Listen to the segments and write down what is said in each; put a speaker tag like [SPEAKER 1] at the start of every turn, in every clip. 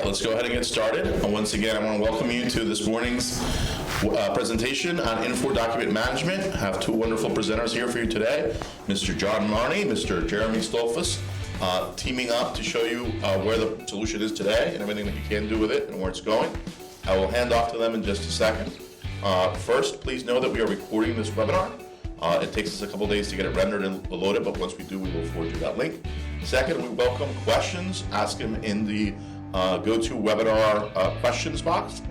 [SPEAKER 1] right, let's go ahead and get started. And once again, I want to welcome you to this morning's presentation on Infor Document Management. I have two wonderful presenters here for you today, Mr. John Marney, Mr. Jeremy Stolfus, teaming up to show you where the solution is today and everything that you can do with it and where it's going. I will hand off to them in just a second. First, please know that we are recording this webinar. It takes us a couple days to get it rendered and loaded, but once we do, we will forward you that link. Second, we welcome questions. Ask them in the GoToWebinar questions box,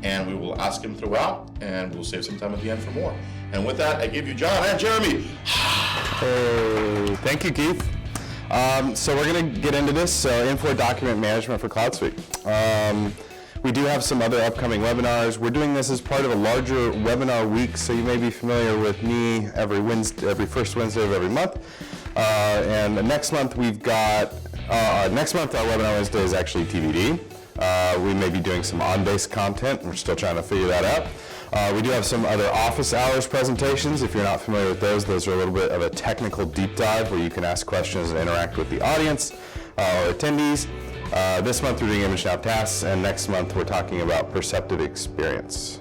[SPEAKER 1] and we will ask them throughout, and we'll save some time at the end for more. And with that, I give you John and Jeremy.
[SPEAKER 2] Hey, thank you, Keith. So we're going to get into this, Infor Document Management for CloudSuite. We do have some other upcoming webinars. We're doing this as part of a larger webinar week, so you may be familiar with me every first Wednesday of every month. And next month we've got, our webinar Wednesday is actually TBD. We may be doing some on-base content. We're still trying to figure that out. We do have some other office hours presentations. If you're not familiar with those are a little bit of a technical deep dive where you can ask questions and interact with the audience or attendees. This month we're doing ImageNow tasks, and next month we're talking about perceptive experience.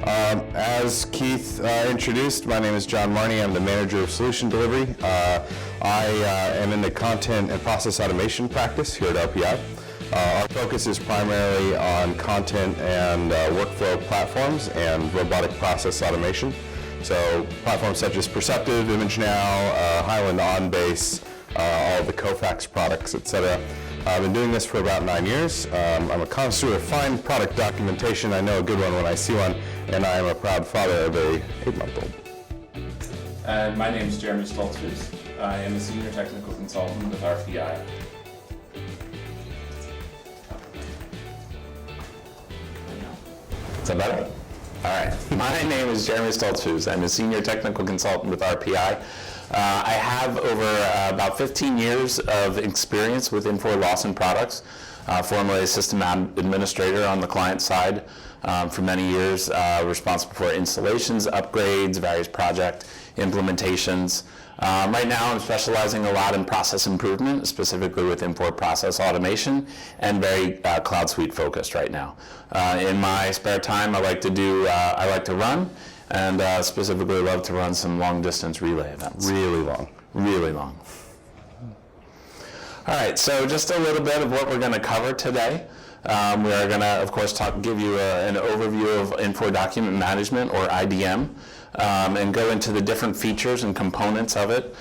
[SPEAKER 2] As Keith introduced, my name is John Marney. I'm the manager of solution delivery. I am in the content and process automation practice here at RPI. Our focus is primarily on content and workflow platforms and robotic process automation. So platforms such as Perceptive, ImageNow, Highland OnBase, all the Kofax products, etc. I've been doing this for about 9 years. I'm a connoisseur of fine product documentation. I know a good one when I see one, and I am a proud father of a 8-month-old.
[SPEAKER 3] And my name is Jeremy Stolfus. I am a senior technical consultant with RPI.
[SPEAKER 4] Is that better? All right. My name is Jeremy Stolfus. I'm a senior technical consultant with RPI. I have over about 15 years of experience with Infor Lawson products, formerly a system administrator on the client side for many years, responsible for installations, upgrades, various project implementations. Right now I'm specializing a lot in process improvement, specifically with Infor process automation, and very CloudSuite focused right now. In my spare time I like to run, and specifically love to run some long distance relay events.
[SPEAKER 2] Really long.
[SPEAKER 4] Really long. All right, so just a little bit of what we're going to cover today. We are going to, of course, give you an overview of Infor Document Management, or IDM, and go into the different features and components of it,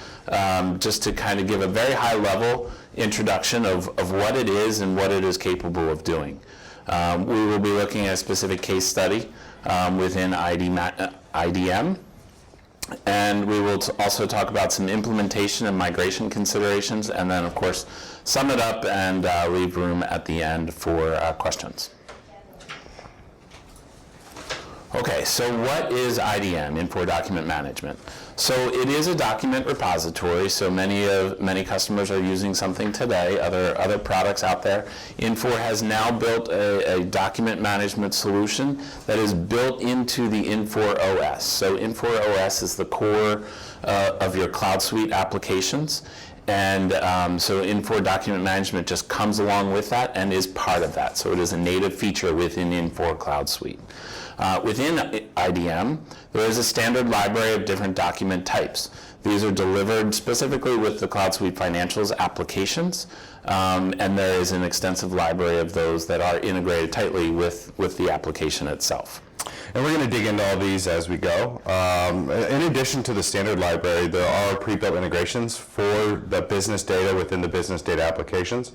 [SPEAKER 4] just to kind of give a very high level introduction of what it is and what it is capable of doing. We will be looking at a specific case study within IDM, and we will also talk about some implementation and migration considerations, and then of course sum it up and leave room at the end for questions. Okay, so what is IDM, Infor Document Management? So it is a document repository, so many customers are using something today, other products out there. Infor has now built a document management solution that is built into the Infor OS. So Infor OS is the core of your CloudSuite applications, and so Infor Document Management just comes along with that and is part of that. So it is a native feature within Infor CloudSuite. Within IDM, there is a standard library of different document types. These are delivered specifically with the CloudSuite Financials applications, and there is an extensive library of those that are integrated tightly with the application itself.
[SPEAKER 2] And we're going to dig into all these as we go. In addition to the standard library, there are pre-built integrations for the business data within the business data applications.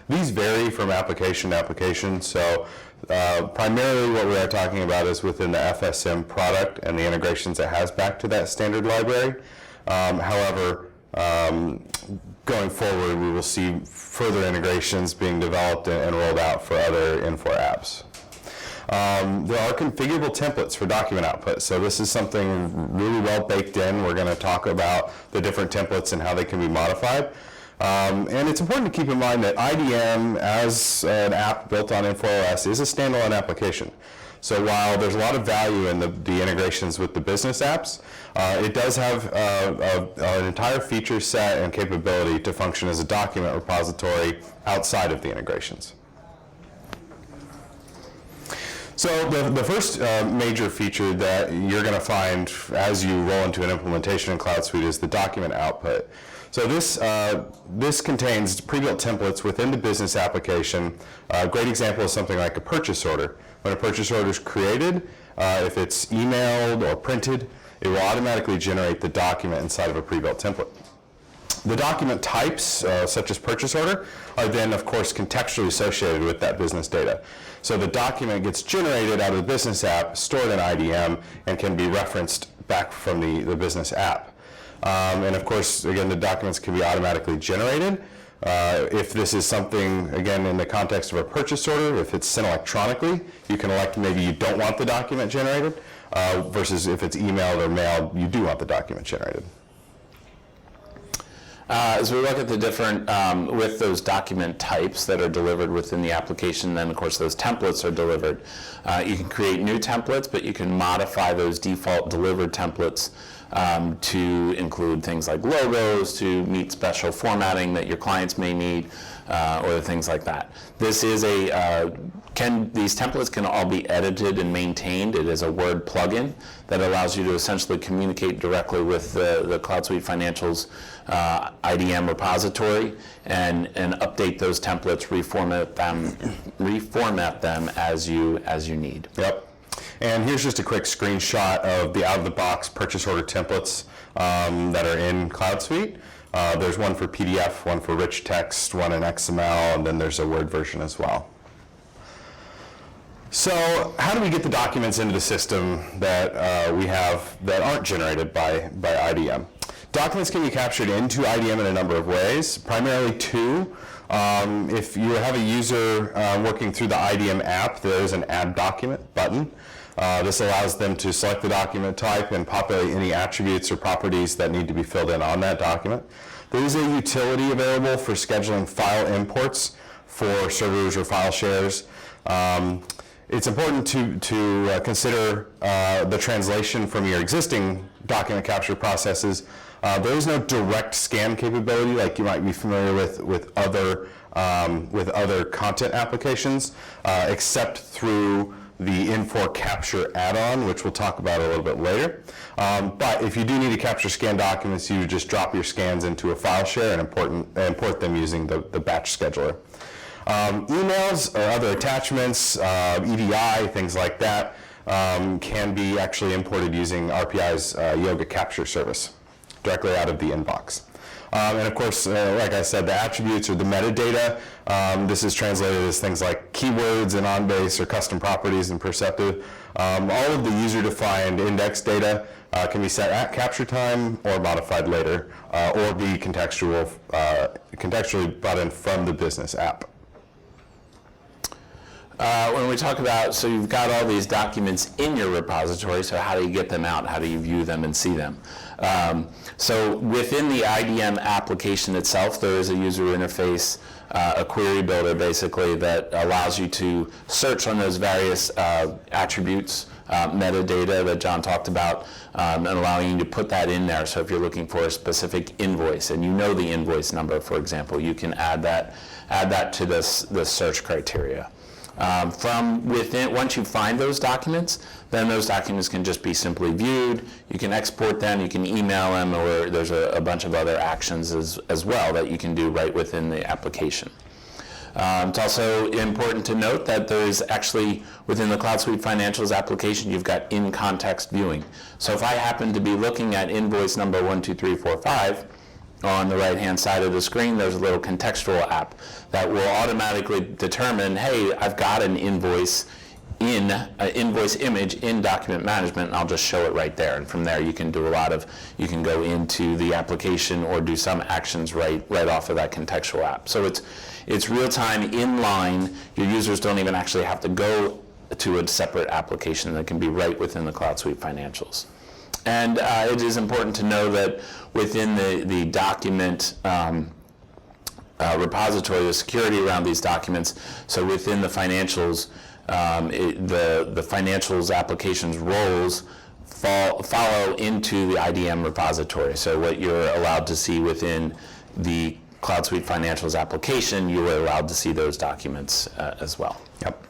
[SPEAKER 2] These vary from application to application, so primarily what we are talking about is within the FSM product and the integrations it has back to that standard library. However, going forward, we will see further integrations being developed and rolled out for other Infor apps. There are configurable templates for document output, so this is something really well baked in. We're going to talk about the different templates and how they can be modified. And it's important to keep in mind that IDM, as an app built on Infor OS, is a standalone application. So while there's a lot of value in the integrations with the business apps, it does have an entire feature set and capability to function as a document repository outside of the integrations. So the first major feature that you're going to find as you roll into an implementation in CloudSuite is the document output. So this contains pre-built templates within the business application. A great example is something like a purchase order. When a purchase order is created, if it's emailed or printed, it will automatically generate the document inside of a pre-built template. The document types, such as purchase order, are then, of course, contextually associated with that business data. So the document gets generated out of the business app, stored in IDM, and can be referenced back from the business app. And of course, again, the documents can be automatically generated. If this is something, again, in the context of a purchase order, if it's sent electronically, you can elect maybe you don't want the document generated, versus if it's emailed or mailed, you do want the document generated.
[SPEAKER 4] As we look at the different, with those document types that are delivered within the application, then of course those templates are delivered. You can create new templates, but you can modify those default delivered templates to include things like logos, to meet special formatting that your clients may need, or things like that. This is these templates can all be edited and maintained. It is a Word plugin that allows you to essentially communicate directly with the CloudSuite Financials IDM repository and update those templates, reformat them as you need.
[SPEAKER 2] Yep. And here's just a quick screenshot of the out-of-the-box purchase order templates that are in CloudSuite. There's one for PDF, one for rich text, one in XML, and then there's a Word version as well. So how do we get the documents into the system that we have that aren't generated by IDM? Documents can be captured into IDM in a number of ways, primarily two. If you have a user working through the IDM app, there is an Add Document button. This allows them to select the document type and populate any attributes or properties that need to be filled in on that document. There is a utility available for scheduling file imports for servers or file shares. It's important to consider the translation from your existing document capture processes. There is no direct scan capability like you might be familiar with other content applications, except through the Infor capture add-on, which we'll talk about a little bit later. But if you do need to capture scanned documents, you just drop your scans into a file share and import them using the batch scheduler. Emails or other attachments, EDI, things like that, can be actually imported using RPI's Yoga capture service directly out of the inbox. And of course, like I said, the attributes or the metadata, this is translated as things like keywords in OnBase or custom properties in Perceptive. All of the user-defined index data can be set at capture time or modified later, or be contextually brought in from the business app.
[SPEAKER 4] When we talk about, so you've got all these documents in your repository, so how do you get them out? How do you view them and see them? So within the IDM application itself, there is a user interface, a query builder basically, that allows you to search on those various attributes, metadata that John talked about, and allowing you to put that in there. So if you're looking for a specific invoice and you know the invoice number, for example, you can add that to this search criteria. From within, once you find those documents, then those documents can just be simply viewed. You can export them, you can email them, or there's a bunch of other actions as well that you can do right within the application. It's also important to note that there's actually, within the CloudSuite Financials application, you've got in-context viewing. So if I happen to be looking at invoice number 12345, on the right-hand side of the screen, there's a little contextual app that will automatically determine, hey, I've got an invoice invoice image in document management, and I'll just show it right there. And from there, you can do you can go into the application or do some actions right off of that contextual app. So it's real-time, in-line. Your users don't even actually have to go to a separate application. That can be right within the CloudSuite Financials. And it is important to know that within the document repository, the security around these documents, so within the financials, the financials application's roles follow into the IDM repository. So what you're allowed to see within the CloudSuite Financials application, you are allowed to see those documents as well.
[SPEAKER 2] Yep.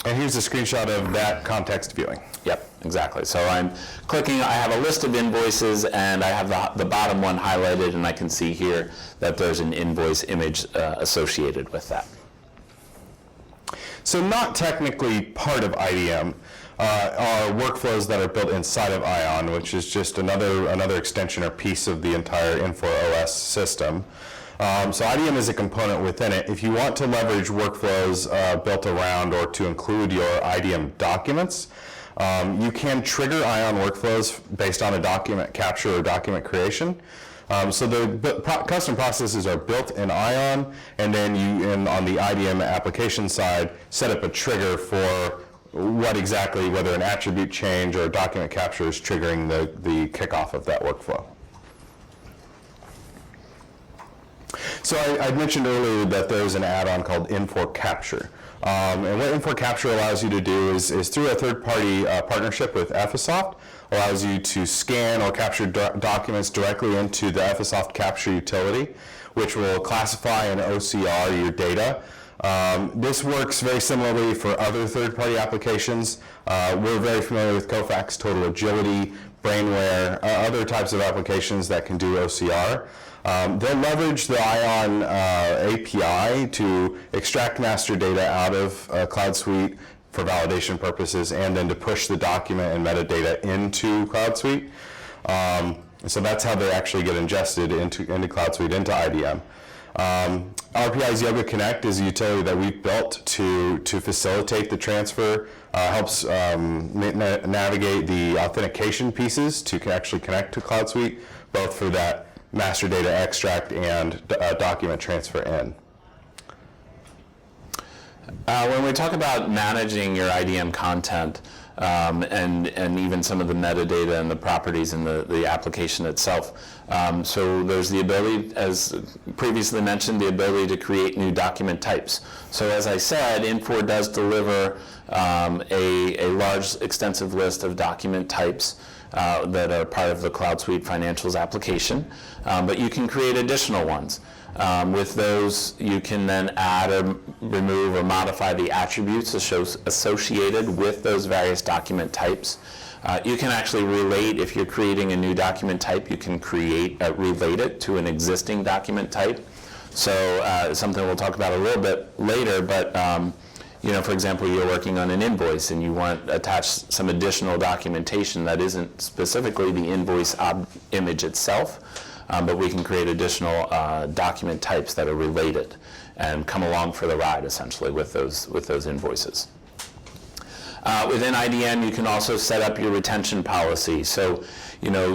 [SPEAKER 2] And here's a screenshot of that context viewing.
[SPEAKER 4] Yep, exactly. So I'm clicking, I have a list of invoices, and I have the bottom one highlighted, and I can see here that there's an invoice image associated with that.
[SPEAKER 2] So not technically part of IDM are workflows that are built inside of ION, which is just another extension or piece of the entire Infor OS system. So IDM is a component within it. If you want to leverage workflows built around or to include your IDM documents, you can trigger ION workflows based on a document capture or document creation. So the custom processes are built in ION, and then you, on the IDM application side, set up a trigger for what exactly, whether an attribute change or a document capture is triggering the kickoff of that workflow. So I mentioned earlier that there's an add-on called Infor Capture. And what Infor Capture allows you to do is through a third-party partnership with Effisoft, allows you to scan or capture documents directly into the Effisoft Capture utility, which will classify and OCR your data. This works very similarly for other third-party applications. We're very familiar with Kofax, Total Agility, Brainware, other types of applications that can do OCR. They'll leverage the ION API to extract master data out of CloudSuite for validation purposes, and then to push the document and metadata into CloudSuite. So that's how they actually get ingested into CloudSuite, into IDM. RPI's Yoga Connect is a utility that we've built to facilitate the transfer, helps navigate the authentication pieces to actually connect to CloudSuite, both for that master data extract and document transfer in.
[SPEAKER 4] When we talk about managing your IDM content and even some of the metadata and the properties in the application itself, so there's the ability, as previously mentioned, the ability to create new document types. So as I said, Infor does deliver a large, extensive list of document types that are part of the CloudSuite Financials application, but you can create additional ones. With those, you can then add or remove or modify the attributes associated with those various document types. You can actually relate, if you're creating a new document type, you can relate it to an existing document type. So something we'll talk about a little bit later, but you know, for example, you're working on an invoice and you want to attach some additional documentation that isn't specifically the invoice image itself, but we can create additional document types that are related and come along for the ride, essentially, with those invoices. Within IDM, you can also set up your retention policy. So, you know,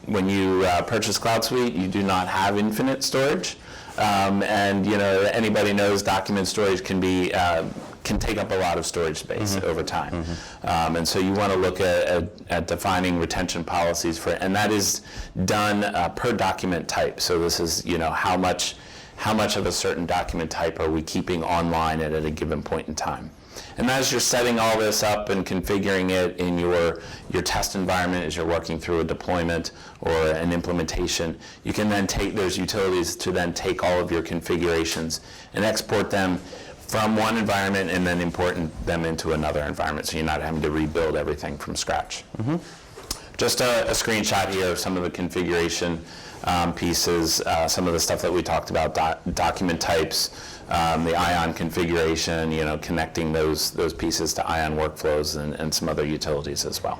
[SPEAKER 4] when you purchase CloudSuite, you do not have infinite storage. And you know, anybody knows document storage can take up a lot of storage space over time. And so you want to look at defining retention policies for, and that is done per document type. So this is, you know, how much of a certain document type are we keeping online at a given point in time. And as you're setting all this up and configuring it in your test environment as you're working through a deployment or an implementation, you can then take those utilities to then take all of your configurations and export them from one environment and then import them into another environment, so you're not having to rebuild everything from scratch. Just a screenshot here of some of the configuration pieces, some of the stuff that we talked about, document types, the ION configuration, you know, connecting those pieces to ION workflows and some other utilities as well.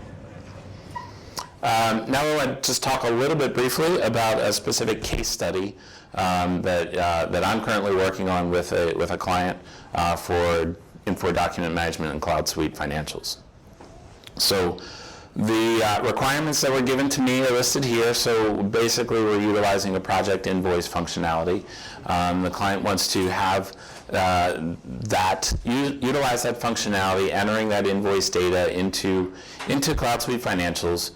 [SPEAKER 4] Now I want to just talk a little bit briefly about a specific case study that I'm currently working on with a client for Infor document management and CloudSuite Financials. So the requirements that were given to me are listed here. So basically, we're utilizing a project invoice functionality. The client wants to have utilize that functionality, entering that invoice data into CloudSuite Financials.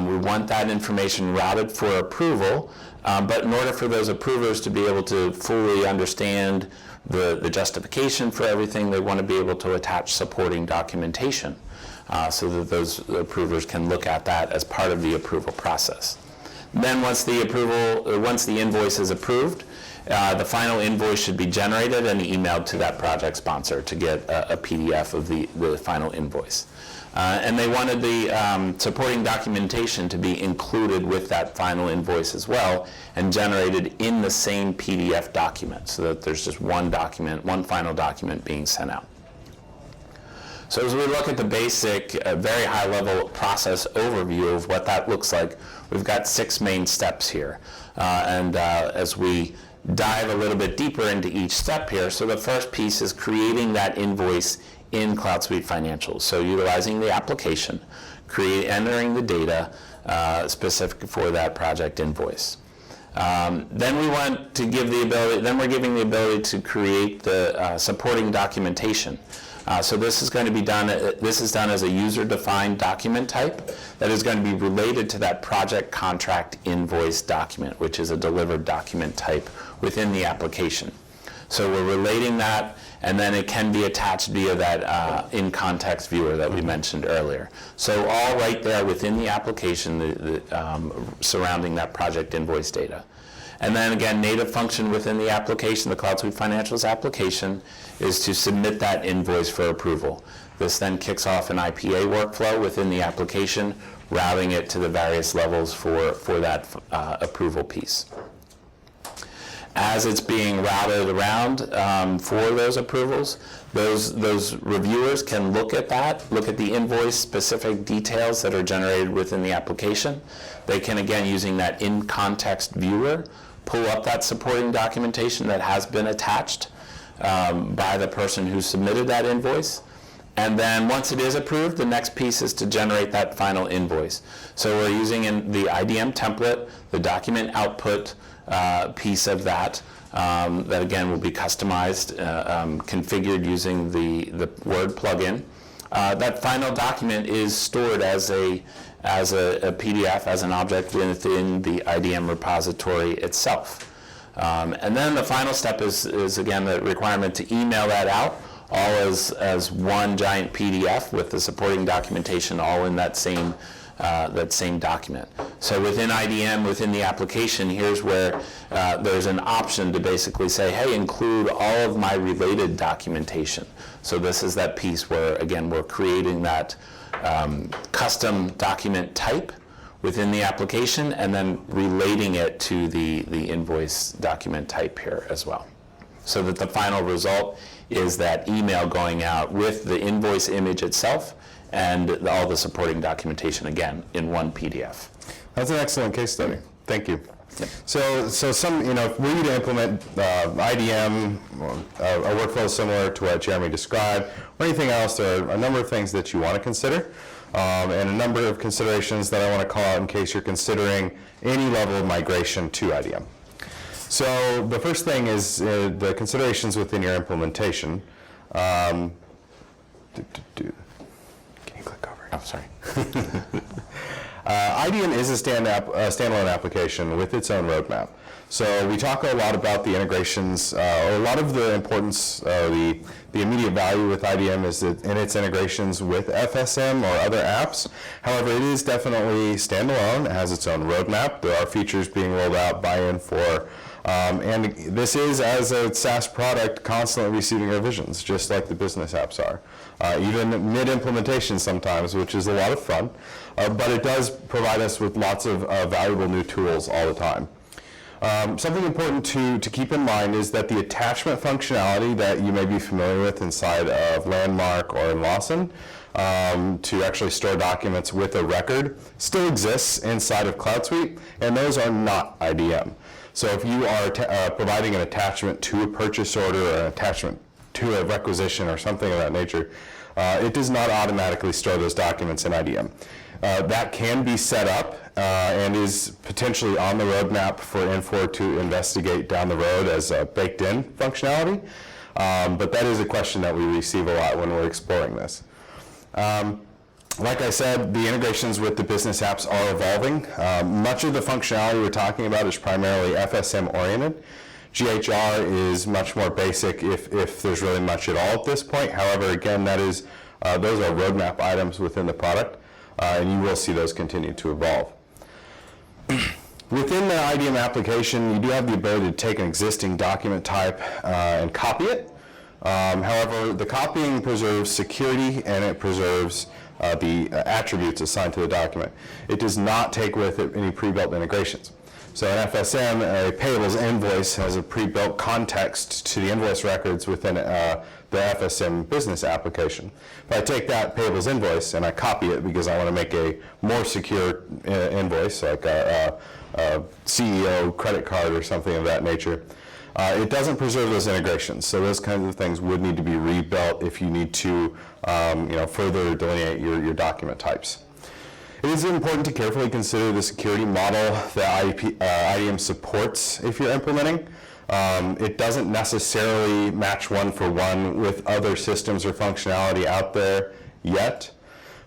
[SPEAKER 4] We want that information routed for approval, but in order for those approvers to be able to fully understand the justification for everything, they want to be able to attach supporting documentation. So that those approvers can look at that as part of the approval process. Then once the invoice is approved, the final invoice should be generated and emailed to that project sponsor to get a PDF of the final invoice. And they wanted the supporting documentation to be included with that final invoice as well and generated in the same PDF document so that there's just one document, one final document being sent out. So as we look at the basic, very high-level process overview of what that looks like, we've got 6 main steps here. As we dive a little bit deeper into each step here, so the first piece is creating that invoice in CloudSuite Financials. So utilizing the application, entering the data specific for that project invoice. Then we want to give the ability, then we're giving the ability to create the supporting documentation. So this is going to be done, this is done as a user-defined document type that is going to be related to that project contract invoice document, which is a delivered document type within the application. So we're relating that, and then it can be attached via that in-context viewer that we mentioned earlier. So all right there within the application surrounding that project invoice data. And then again, native function within the application, the CloudSuite Financials application, is to submit that invoice for approval. This then kicks off an IPA workflow within the application, routing it to the various levels for that approval piece. As it's being routed around for those approvals, those reviewers can look at that, look at the invoice specific details that are generated within the application. They can, again, using that in-context viewer, pull up that supporting documentation that has been attached by the person who submitted that invoice. And then once it is approved, the next piece is to generate that final invoice. So we're using in the IDM template, the document output piece of that, that again will be customized, configured using the Word plugin. That final document is stored as a PDF, as an object within the IDM repository itself. And then the final step is again the requirement to email that out, all as one giant PDF with the supporting documentation all in that same document. So within IDM, within the application, here's where there's an option to basically say, hey, include all of my related documentation. So this is that piece where, again, we're creating that custom document type within the application and then relating it to the invoice document type here as well. So that the final result is that email going out with the invoice image itself and all the supporting documentation, again, in one PDF.
[SPEAKER 2] That's an excellent case study. Thank you. Yep. So some, if we need to implement IDM, a workflow similar to what Jeremy described, or anything else, there are a number of things that you want to consider, and a number of considerations that I want to call out in case you're considering any level of migration to IDM. So the first thing is the considerations within your implementation. Can you click over?
[SPEAKER 4] Oh, sorry.
[SPEAKER 2] IDM is a standalone application with its own roadmap. So we talk a lot about the integrations, or a lot of the importance, the immediate value with IDM is that in its integrations with FSM or other apps. However, it is definitely standalone. It has its own roadmap. There are features being rolled out by Infor. And this is, as a SaaS product, constantly receiving revisions, just like the business apps are. Even mid-implementation sometimes, which is a lot of fun. But it does provide us with lots of valuable new tools all the time. Something important to keep in mind is that the attachment functionality that you may be familiar with inside of Landmark or in Lawson to actually store documents with a record still exists inside of CloudSuite, and those are not IDM. So if you are providing an attachment to a purchase order or an attachment to a requisition or something of that nature, it does not automatically store those documents in IDM. That can be set up and is potentially on the roadmap for Infor to investigate down the road as a baked-in functionality, but that is a question that we receive a lot when we're exploring this. Like I said, the integrations with the business apps are evolving. Much of the functionality we're talking about is primarily FSM oriented. GHR is much more basic if there's really much at all at this point. However, again, that is those are roadmap items within the product, and you will see those continue to evolve. Within the IDM application, you do have the ability to take an existing document type and copy it. However, the copying preserves security and it preserves the attributes assigned to the document. It does not take with it any pre-built integrations. So an FSM, a payables invoice, has a pre-built context to the invoice records within the FSM business application. If I take that payables invoice and I copy it because I want to make a more secure invoice, like a CEO credit card or something of that nature, it doesn't preserve those integrations. So those kinds of things would need to be rebuilt if you need to further delineate your document types. It is important to carefully consider the security model that IDM supports if you're implementing. It doesn't necessarily match one for one with other systems or functionality out there yet.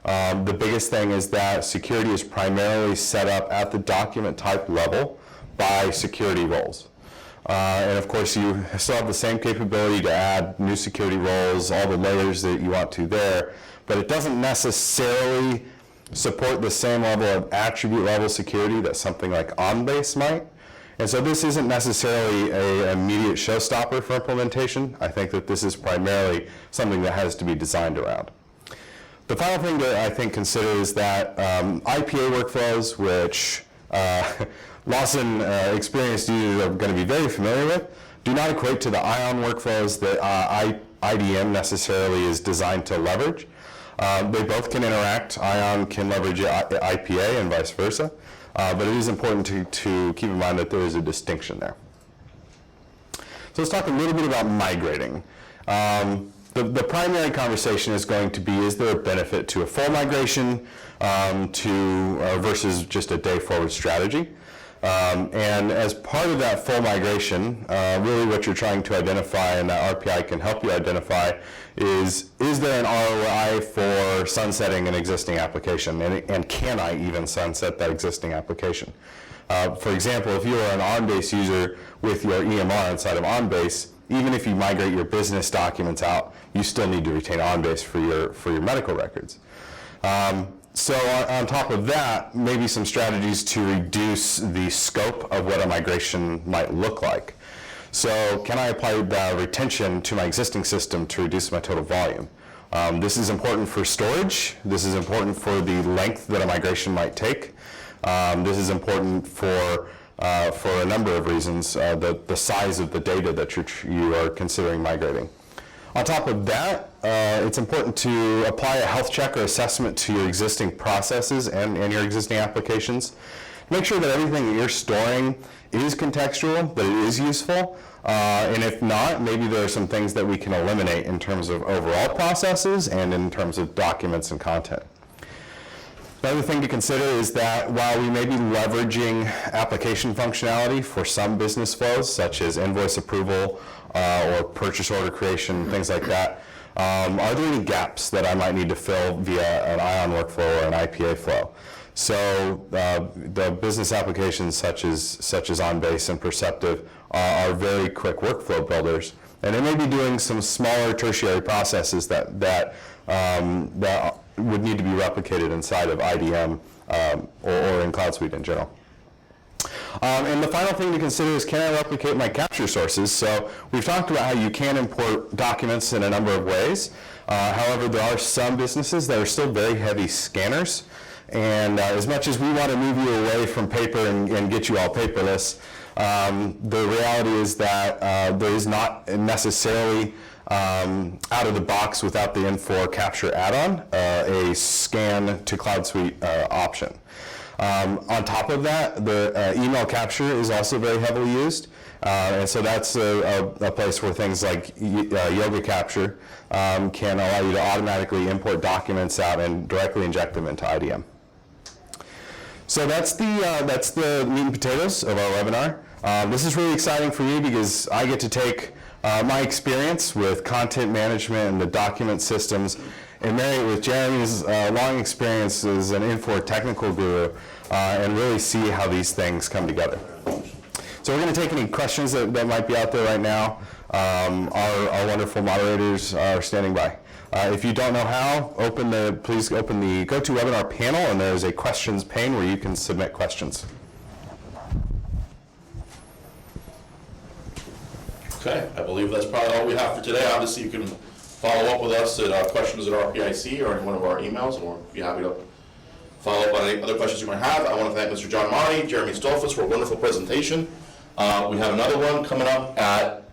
[SPEAKER 2] The biggest thing is that security is primarily set up at the document type level by security roles. And of course, you still have the same capability to add new security roles, all the layers that you want to there, but it doesn't necessarily support the same level of attribute level security that something like OnBase might. And so this isn't necessarily an immediate showstopper for implementation. I think that this is primarily something that has to be designed around. The final thing to, I think, consider is that IPA workflows, which Lawson experienced users are going to be very familiar with, do not equate to the ION workflows that IDM necessarily is designed to leverage. They both can interact. ION can leverage IPA and vice versa, but it is important to keep in mind that there is a distinction there. So let's talk a little bit about migrating. The primary conversation is going to be, is there a benefit to a full migration versus just a day forward strategy? And as part of that full migration, really what you're trying to identify, and that RPI can help you identify, is there an ROI for sunsetting an existing application, and can I even sunset that existing application? For example, if you are an OnBase user with your EMR inside of OnBase, even if you migrate your business documents out, you still need to retain OnBase for your medical records. So on top of that, maybe some strategies to reduce the scope of what a migration might look like. So can I apply the retention to my existing system to reduce my total volume? This is important for storage. This is important for the length that a migration might take. This is important for a number of reasons, the size of the data that you are considering migrating. On top of that, it's important to apply a health check or assessment to your existing processes and your existing applications. Make sure that everything that you're storing is contextual, that it is useful, and if not, maybe there are some things that we can eliminate in terms of overall processes and in terms of documents and content. Another thing to consider is that while we may be leveraging application functionality for some business flows, such as invoice approval or purchase order creation, things like that, are there any gaps that I might need to fill via an ION workflow or an IPA flow? So the business applications such as OnBase and Perceptive are very quick workflow builders, and they may be doing some smaller tertiary processes that would need to be replicated inside of IDM or in CloudSuite in general. And the final thing to consider is, can I replicate my capture sources? So we've talked about how you can import documents in a number of ways. However, there are some businesses that are still very heavy scanners. And as much as we want to move you away from paper and get you all paperless, the reality is that there is not necessarily out of the box without the Infor capture add-on, a scan to CloudSuite option. On top of that, the email capture is also very heavily used, and so that's a place where things like Yoga Capture can allow you to automatically import documents out and directly inject them into IDM. So that's the meat and potatoes of our webinar. This is really exciting for me because I get to take my experience with content management and the document systems and marry it with Jeremy's long experience as an Infor technical guru and really see how these things come together. So we're going to take any questions that might be out there right now. Our wonderful moderators are standing by. If you don't know how, please open the GoToWebinar panel, and there's a questions pane where you can submit questions.
[SPEAKER 1] Okay, I believe that's probably all we have for today. Obviously, you can follow up with us at questions at RPIC or in one of our emails, and we'll be happy to follow up on any other questions you might have. I want to thank Mr. John Marty, Jeremy Stolfus for a wonderful presentation. We have another one coming up at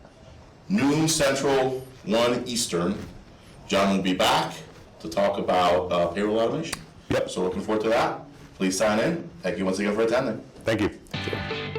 [SPEAKER 1] noon Central, 1 Eastern. John will be back to talk about payroll automation.
[SPEAKER 2] Yep.
[SPEAKER 1] So looking forward to that. Please sign in. Thank you once again for attending.
[SPEAKER 2] Thank you.